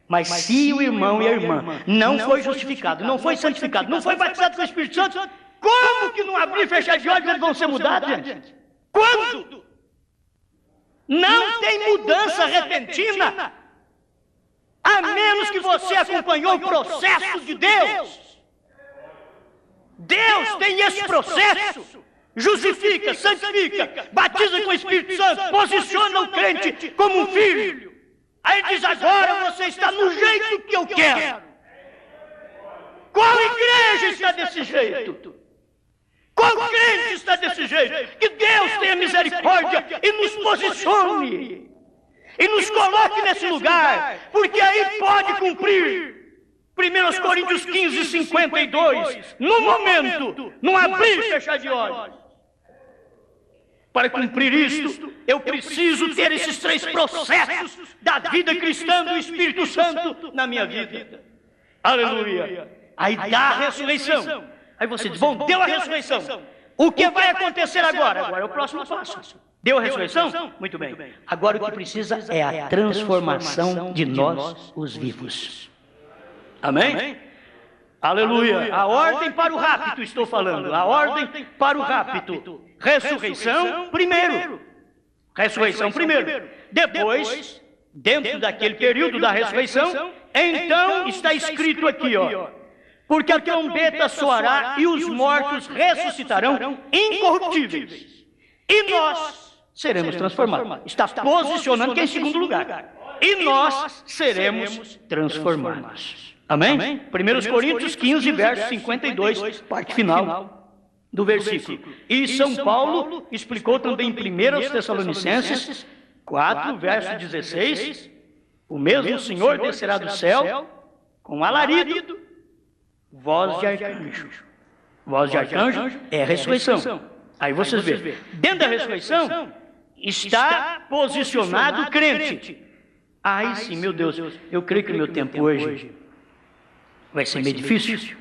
[SPEAKER 1] Mas se o irmão e a irmã não foi justificado, não foi santificado, não foi batizado com o Espírito Santo, como que não abrir e fechar de olhos eles vão ser mudados, gente? Quando? Não tem mudança repentina, a menos que você acompanhou o processo de Deus. Deus tem esse processo. Justifica, santifica, batiza com o Espírito Santo, posiciona o crente como um filho. Aí diz, agora você está no jeito que eu quero. Qual igreja está desse jeito? Qual crente está desse jeito? Que Deus tenha misericórdia e nos posicione. E nos coloque nesse lugar. Porque aí pode cumprir 1 Coríntios 15, 52. No momento, não abrir e fechar de olhos. Para cumprir isto, eu preciso ter esses três processos da vida cristã do Espírito Santo na minha vida. Aleluia. Aí dá a ressurreição. Aí você diz, bom, deu a ressurreição. O que vai acontecer agora? Agora é o próximo passo. Deu a ressurreição? Muito bem. Agora o que precisa é a transformação de nós, os vivos. Amém? Aleluia. A ordem para o rapto, estou falando. A ordem para o rapto. Ressurreição primeiro. Ressurreição primeiro. Depois, dentro daquele período da ressurreição, então está escrito aqui, ó. Porque a trombeta soará e os mortos ressuscitarão incorruptíveis. E nós seremos transformados. Está posicionando que é em segundo lugar. E nós seremos transformados. Amém? 1 Coríntios 15, verso 52, parte final do versículo. E São Paulo explicou também em 1 Tessalonicenses 4, verso 16, o mesmo Senhor descerá do céu com alarido, voz de arcanjo. Voz de arcanjo é a ressurreição. Aí vocês veem, dentro da ressurreição está posicionado o crente. Aí sim, meu Deus, eu creio que o meu tempo hoje vai ser meio difícil,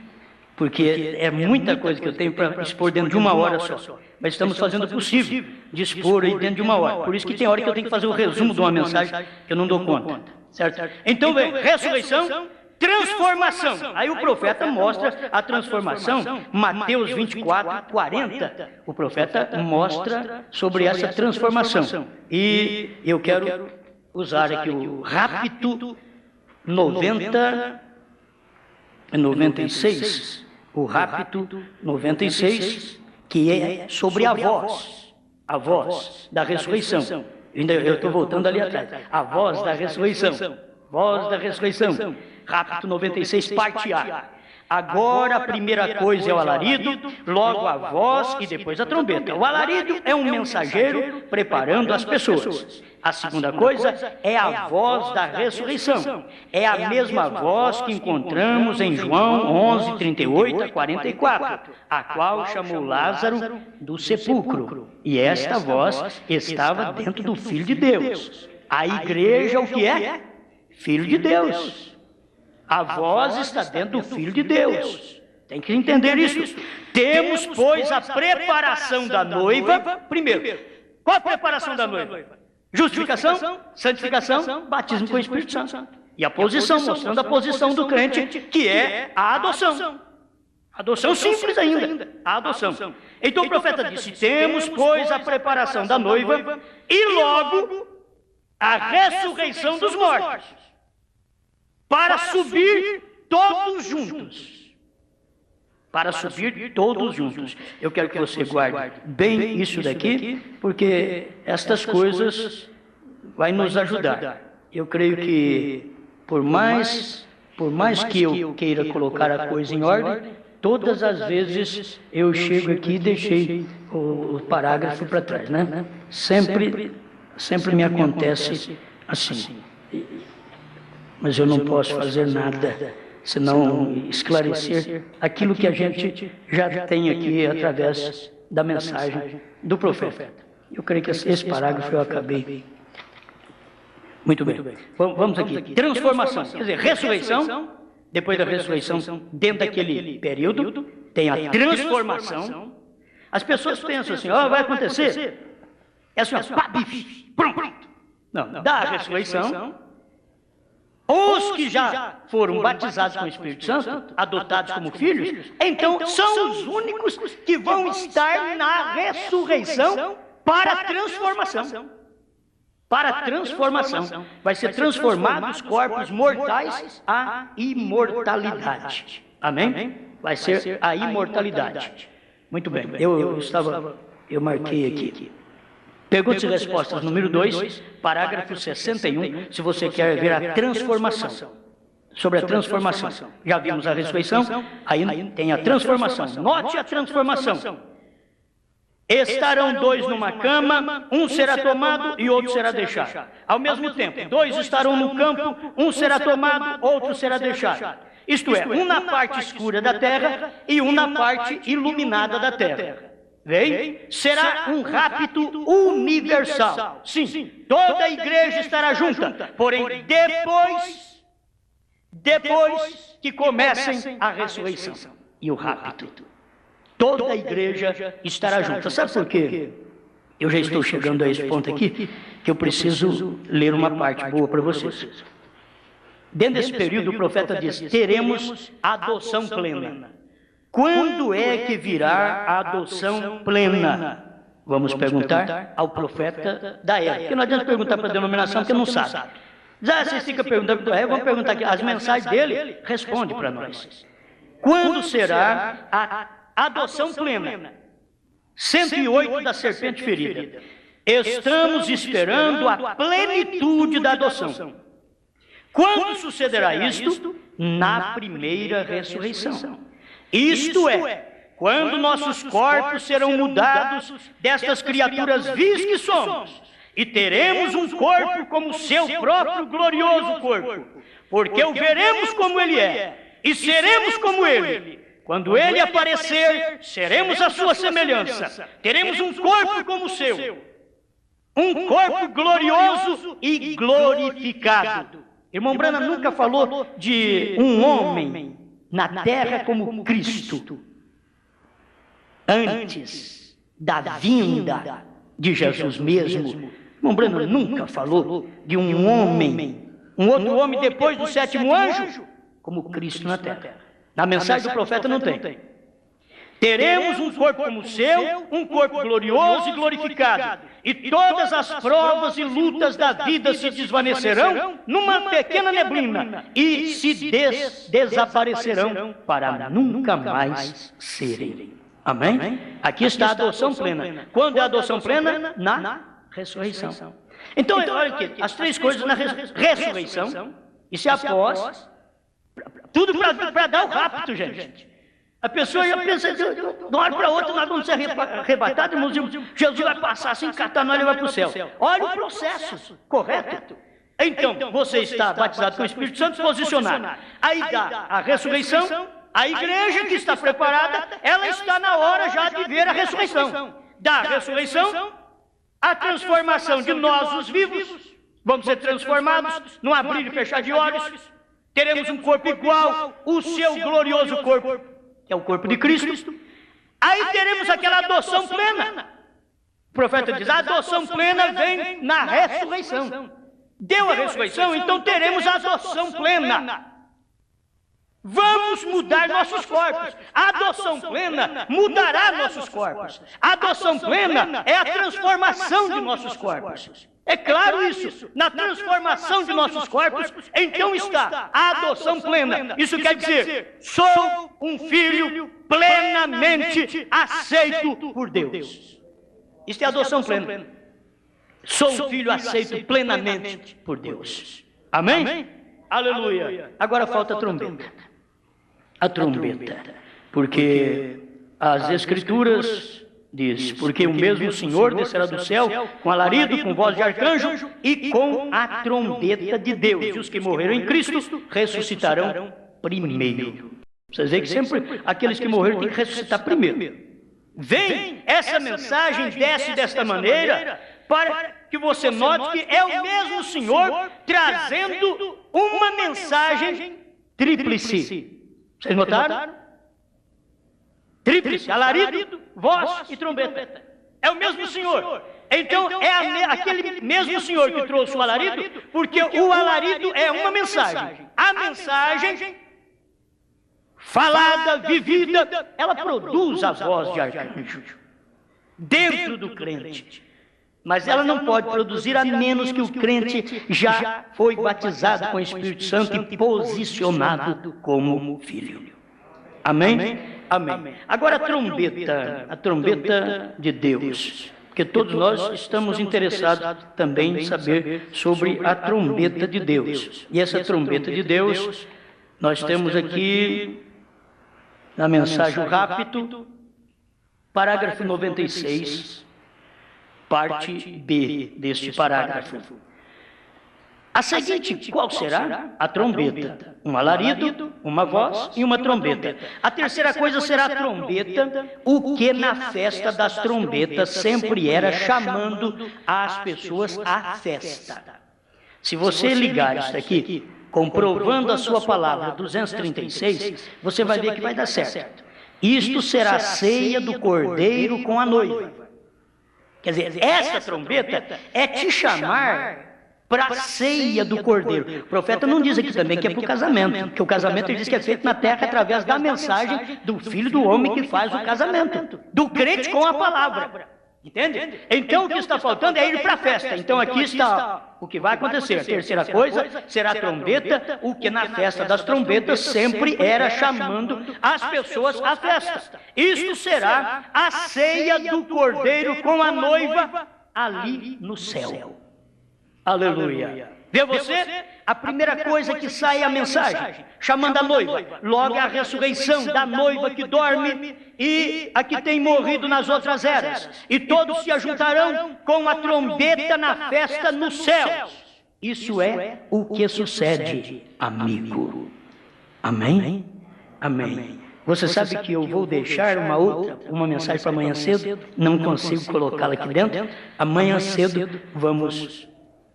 [SPEAKER 1] porque é muita coisa que eu tenho para expor dentro de uma hora só. Mas estamos fazendo o possível de expor aí dentro de uma hora. Por isso que tem hora que eu tenho que fazer o resumo de uma mensagem que eu não dou conta. Certo? Então vem ressurreição, transformação. Aí o profeta mostra a transformação. Mateus 24, 40. O profeta mostra sobre essa transformação. E eu quero usar aqui o rapto 96. O rapto 96, que é sobre a voz da ressurreição. Eu estou voltando ali atrás. A voz da ressurreição. Voz da ressurreição. Rapto 96, parte A. Agora a primeira coisa é o alarido, logo a voz e depois a trombeta. O alarido é um mensageiro preparando as pessoas. A segunda coisa é a voz da ressurreição. É a mesma voz que encontramos em João 11, 38 a 44, a qual chamou Lázaro do sepulcro. E esta voz estava dentro do Filho de Deus. A igreja o que é? Filho de Deus. A voz está dentro do Filho de Deus. Tem que entender isso. Temos, pois, a preparação da noiva. Primeiro, qual a preparação da noiva? Justificação, santificação, batismo com o Espírito Santo. E a posição, mostrando a posição do crente, que é a adoção. Adoção simples ainda, a adoção. Então o profeta disse, temos, pois, a preparação da noiva e logo a ressurreição dos mortos, para subir todos juntos. Para subir todos juntos. Eu quero que você guarde bem isso daqui, porque estas coisas vai nos ajudar. Eu creio que, por mais que eu queira colocar a coisa em ordem, todas as vezes eu chego aqui e deixei o parágrafo para trás, né? Sempre me acontece assim. Mas eu não posso fazer nada senão esclarecer aquilo que a gente já tem aqui através da mensagem do profeta. Eu creio que esse parágrafo eu acabei. Muito bem. Vamos aqui. Transformação, quer dizer, ressurreição. Depois da ressurreição, dentro daquele período, tem a transformação. As pessoas pensam assim, vai acontecer. É assim, pronto. Não, da ressurreição. Os que já foram batizados com o Espírito Santo, adotados como filhos, então são os únicos que vão estar na ressurreição para a transformação. Para a transformação. Vai ser transformado os corpos mortais à imortalidade. Amém? Vai ser a imortalidade. Muito bem. Eu marquei aqui. Perguntas e respostas número 2, parágrafo 61, se você quer ver a transformação. Sobre a transformação. Já vimos a ressurreição, aí tem a transformação. Note a transformação. Estarão dois numa cama, um será tomado e outro será deixado. Ao mesmo tempo, dois estarão no campo, um será tomado, outro será deixado. Isto é, um na parte escura da terra e um na parte iluminada da terra. Vem? Será um rapto universal. Sim, toda a igreja estará junta. Porém, depois que comecem a ressurreição e o rapto, toda a igreja estará junta. Sabe por quê? Eu já estou chegando a esse ponto aqui, que eu preciso ler uma parte boa para vocês. Dentro desse período, o profeta diz, teremos adoção plena. Quando é que virá a adoção plena? Vamos perguntar ao profeta da era. Porque não adianta perguntar para a denominação, porque não sabe. Já vocês ficam perguntando para vamos perguntar aqui. As mensagens dele responde para nós. Quando será a adoção plena? 108 da serpente ferida. Estamos esperando a plenitude da adoção. Quando sucederá isto? Na primeira ressurreição. Isto é, quando nossos corpos serão mudados destas criaturas vis que somos e teremos um corpo como seu próprio glorioso corpo, porque o veremos como ele é, e seremos como ele. Quando ele aparecer, seremos a sua semelhança, teremos um corpo como o seu, um corpo glorioso e glorificado. Irmão Branham nunca falou de um homem na terra como Cristo, antes da vinda de Jesus mesmo. Irmão Branham nunca falou de um homem, um outro homem depois do sétimo anjo, como Cristo na terra. Na mensagem do profeta não tem. Teremos um corpo como o seu, um corpo glorioso e glorificado, e todas as provas e lutas da vida se desvanecerão numa pequena neblina e se desaparecerão para nunca mais serem. Amém? Aqui está a adoção plena. Quando é a adoção plena? Na ressurreição. Então, olha aqui, as três coisas na ressurreição, isso é após, tudo para dar o rapto, gente. A pessoa já pensa, de uma hora para outra nós vamos ser arrebatados, irmãos, Jesus vai passar assim, catar nós e vai para o céu. Olha o processo, correto? Então, você está batizado com o Espírito Santo, posicionado. Aí dá a ressurreição, a igreja que está preparada, ela está na hora já de ver a ressurreição. Da ressurreição, a transformação de nós, os vivos, vamos ser transformados num abrir e fechar de olhos, teremos um corpo igual, o seu glorioso corpo, que é o corpo de Cristo. Aí teremos aquela adoção plena. O profeta diz, a adoção plena vem na ressurreição. Deu a ressurreição, então teremos a adoção plena. Vamos mudar nossos corpos. A adoção plena mudará nossos corpos. A adoção plena é a transformação de nossos corpos. É claro isso. Na transformação de nossos corpos, então está a adoção plena. Isso quer dizer, sou um filho plenamente aceito por Deus. Isso é a adoção plena. Sou um filho aceito plenamente por Deus. Amém? Aleluia. Agora falta a trombeta. A trombeta, porque as Escrituras diz, porque o mesmo Senhor descerá do céu com alarido, com voz de arcanjo e com a trombeta de Deus. E os que morreram em Cristo ressuscitarão primeiro. Vocês veem que sempre aqueles que morreram têm que ressuscitar primeiro. Vem, essa mensagem desce desta maneira para que você note que é o mesmo Senhor trazendo uma mensagem tríplice. Vocês notaram? Tríplice, alarido, voz e trombeta. É o mesmo Senhor. Então, é aquele mesmo Senhor que trouxe o alarido, porque o alarido é uma mensagem. A mensagem, falada, vivida, ela produz a voz de arcanjo dentro do crente. Mas ela não pode produzir a menos que o crente já foi batizado com o Espírito Santo e posicionado como filho. Amém? Amém. Agora a trombeta de Deus. Porque todos nós estamos interessados também em saber sobre a trombeta de Deus. E essa trombeta de Deus, nós temos aqui na mensagem rápido, parágrafo 96, parte B deste parágrafo. A seguinte, qual será? A trombeta. Um alarido, uma voz e uma trombeta. A terceira coisa será a trombeta, o que na festa das trombetas sempre era chamando as pessoas à festa. Se você ligar isso aqui, comprovando a sua palavra 236, você vai ver que vai dar certo. Isto será a ceia do Cordeiro com a noiva. Quer dizer, essa trombeta é te chamar para a ceia do Cordeiro. O profeta não diz aqui também que é para o casamento, porque o casamento ele diz que é feito na terra através da mensagem do Filho do Homem que faz o casamento, do crente com a palavra. Entende? Então o que está faltando é ir para a festa. Então aqui está o que vai acontecer. A terceira coisa será a trombeta, o que na festa das trombetas sempre era chamando as pessoas à festa. Isto será a ceia do Cordeiro com a noiva ali no céu. Aleluia. Vê você? A primeira coisa que sai é a mensagem, chamando a noiva. Logo é a ressurreição da noiva que dorme e a que tem morrido nas outras eras. E todos se ajuntarão com a trombeta na festa nos céus. Isso é o que sucede, amigo. Amém? Amém. Você sabe que eu vou deixar uma mensagem para amanhã cedo? Não consigo colocá-la aqui dentro. Amanhã cedo vamos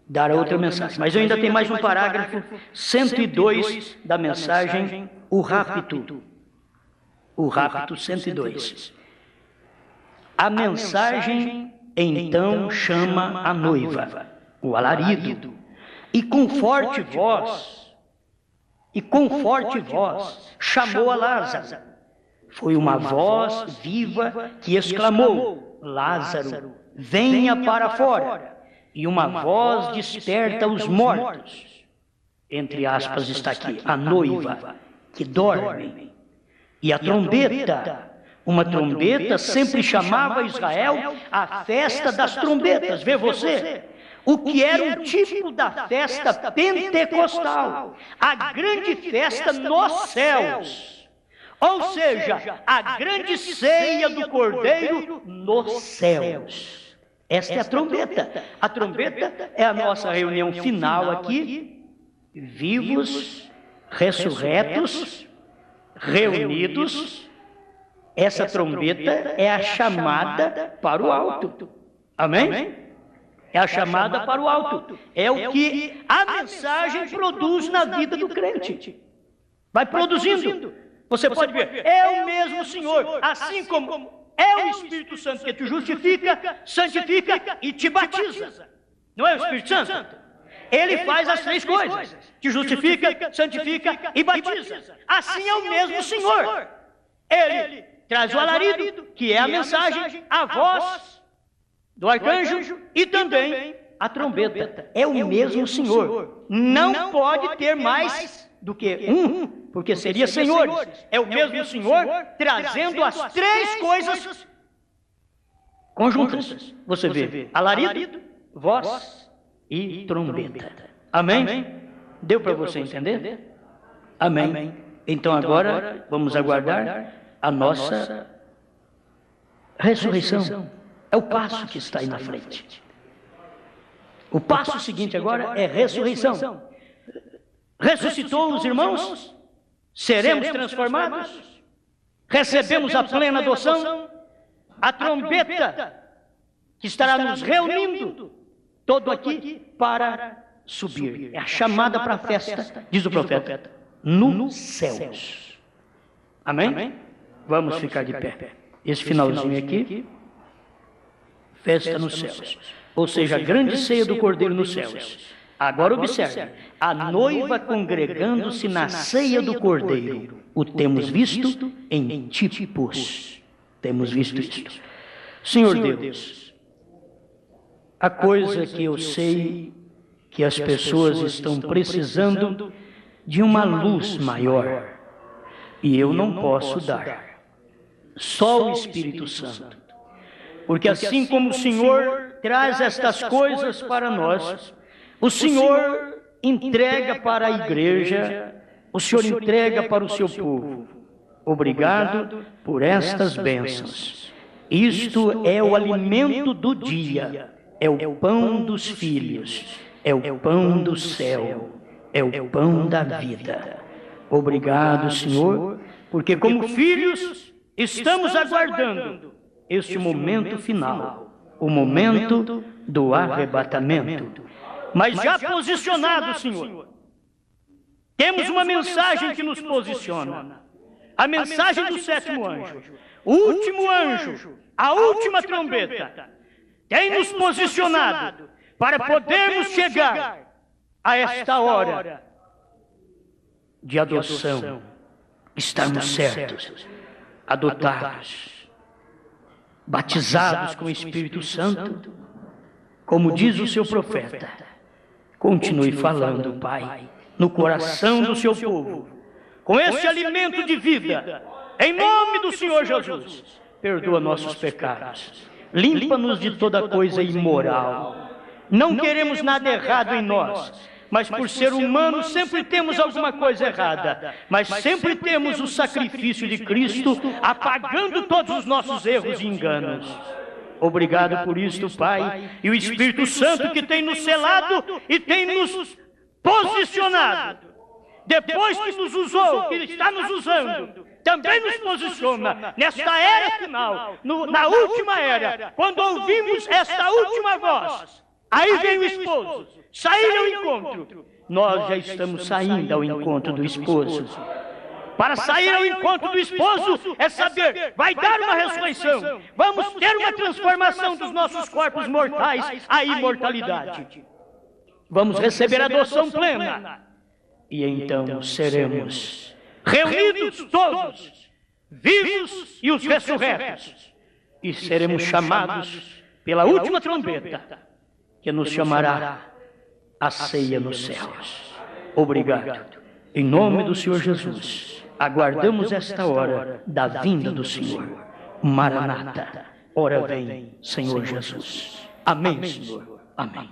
[SPEAKER 1] dar a outra mensagem. Mas eu ainda tenho mais um parágrafo, 102 da mensagem, o rapto. O rapto 102. A mensagem então chama a noiva, o alarido, e com forte voz, chamou a Lázaro. Foi uma voz viva que exclamou: Lázaro, venha para fora. E uma voz desperta os mortos. Entre aspas está aqui, a noiva que dorme. E a trombeta, uma trombeta sempre chamava Israel a festa das trombetas. Vê você? O que era um tipo da festa pentecostal, a grande festa nos céus. Ou seja, a grande ceia do Cordeiro nos céus. Esta é a trombeta. A trombeta é a nossa reunião final aqui, vivos, ressurretos, reunidos. Essa trombeta é a chamada para o alto. Amém? É a chamada para o alto. É o que a mensagem produz na vida do crente. Vai produzindo. Você pode ver, é o mesmo Senhor, assim como é o Espírito Santo que te justifica, santifica e te batiza. Não é o Espírito Santo? Ele faz as três coisas: te justifica, santifica e batiza. Assim é o mesmo Senhor. Ele traz o alarido, que é a mensagem, a voz do arcanjo e também a trombeta. É o mesmo Senhor. Não pode ter mais do que um, porque seria senhores. É o mesmo Senhor trazendo as três coisas conjuntas. Você vê alarido, voz e trombeta. Amém? Deu para você entender? Amém. Então agora vamos aguardar a nossa ressurreição. É o passo que está aí na frente. O passo seguinte agora é ressurreição. Ressuscitou os irmãos, seremos transformados, recebemos a plena adoção, a trombeta que estará nos reunindo, todo aqui para subir. É a chamada para a festa, diz o profeta, nos céus. Amém? Vamos ficar de pé. Esse finalzinho aqui, festa nos céus. Ou seja, a grande ceia do Cordeiro nos céus. Agora observe, a noiva congregando-se na ceia do Cordeiro. O temos visto em tipos. Temos visto isto. Senhor Deus, a coisa que eu sei que as pessoas estão precisando de uma luz maior, e eu não posso dar. Só o Espírito Santo. Porque assim como o Senhor traz estas coisas para nós, o Senhor entrega para a igreja, o Senhor entrega para o seu povo. Obrigado por estas bênçãos. Isto é o alimento do dia, é o pão dos filhos, é o pão do céu, é o pão da vida. Obrigado, Senhor, porque como filhos estamos aguardando este momento final, o momento do arrebatamento. Mas já posicionado, Senhor, temos uma mensagem que nos posiciona. A mensagem do sétimo anjo, o último anjo, a última trombeta, tem nos posicionado para podermos chegar a esta hora de adoção, estarmos certos, adotados, batizados com o Espírito Santo, como diz o seu profeta. Continue falando, Pai, no coração do seu povo, com este alimento de vida, em nome do Senhor Jesus. Perdoa nossos pecados, limpa-nos de toda coisa imoral. Não queremos nada errado em nós, mas por ser humano sempre temos alguma coisa errada. Mas sempre temos o sacrifício de Cristo apagando todos os nossos erros e enganos. Obrigado por isto, Pai, e o Espírito Santo que tem nos selado e tem nos posicionado. Depois que nos usou, que está nos usando, também nos posiciona nesta era final, na última era, quando ouvimos esta última voz. Aí vem o esposo, sair ao encontro. Nós já estamos saindo ao encontro do esposo. Para sair ao encontro do esposo é saber, vai dar uma ressurreição, vamos ter uma transformação dos nossos corpos mortais à imortalidade. Vamos receber a adoção plena. E então seremos reunidos todos, vivos e os ressurretos, e seremos chamados pela última trombeta, que nos chamará à ceia nos céus. Obrigado. Em nome do Senhor Jesus, aguardamos esta hora da vinda do Senhor. Maranata, ora vem, Senhor Jesus. Amém, Senhor. Amém.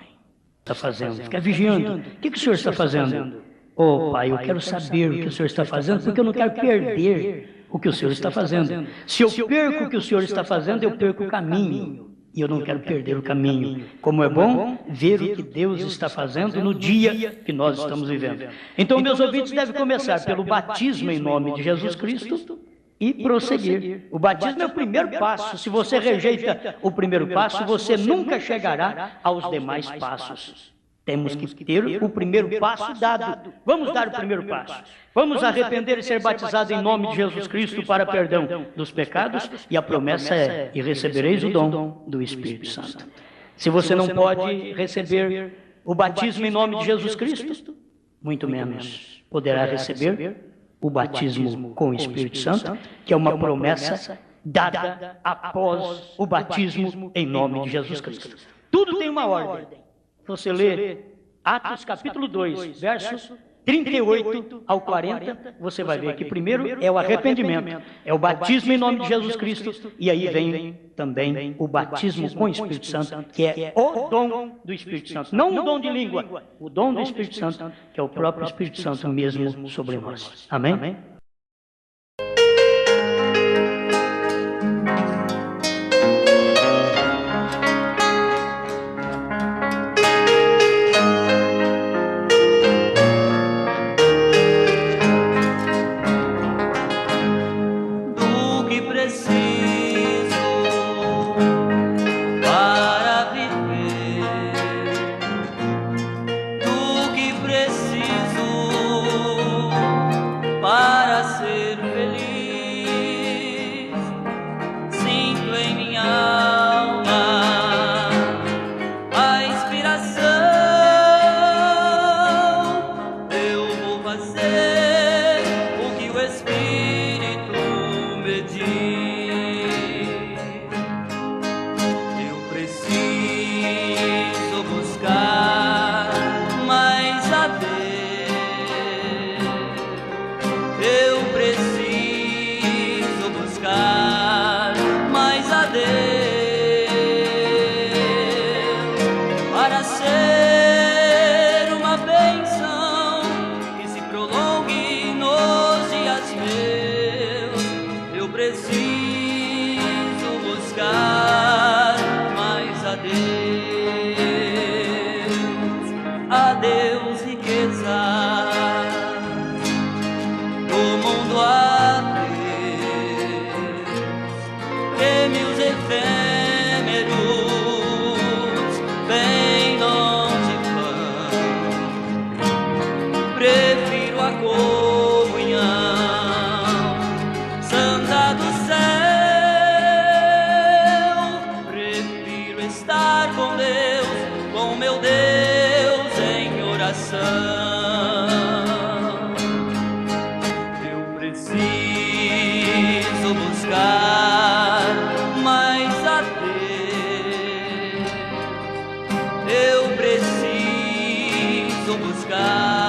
[SPEAKER 1] Está fazendo? Fica vigiando. O que o Senhor está fazendo? Oh, Pai, eu quero saber o que o Senhor está fazendo, porque eu não quero perder o que o Senhor está fazendo. Se eu perco o que o Senhor está fazendo, eu perco o caminho. E eu não quero perder o caminho. Como é bom ver o que Deus está fazendo no dia que nós estamos vivendo. Então, meus ouvintes devem começar pelo batismo em nome de Jesus Cristo e prosseguir. O batismo é o primeiro passo. Se você rejeita o primeiro passo, você nunca chegará aos demais passos. Temos que ter o primeiro passo dado. Vamos dar o primeiro passo. Vamos arrepender e ser batizados em nome de Jesus Cristo para perdão dos pecados. E a promessa é, e recebereis o dom do Espírito Santo. Se você não pode receber o batismo em nome de Jesus Cristo, muito menos poderá receber o batismo com o Espírito Santo, que é uma promessa dada após o batismo em nome de Jesus Cristo. Tudo tem uma ordem. Você lê Atos capítulo 2, versos 38 ao 40, você vai ver que primeiro é o arrependimento, é o batismo em nome de Jesus Cristo, e aí vem também o batismo com o Espírito Santo, que é o dom do Espírito Santo. Não o dom de língua, o dom do Espírito Santo, que é o próprio Espírito Santo mesmo sobre nós. Amém?
[SPEAKER 2] buscar.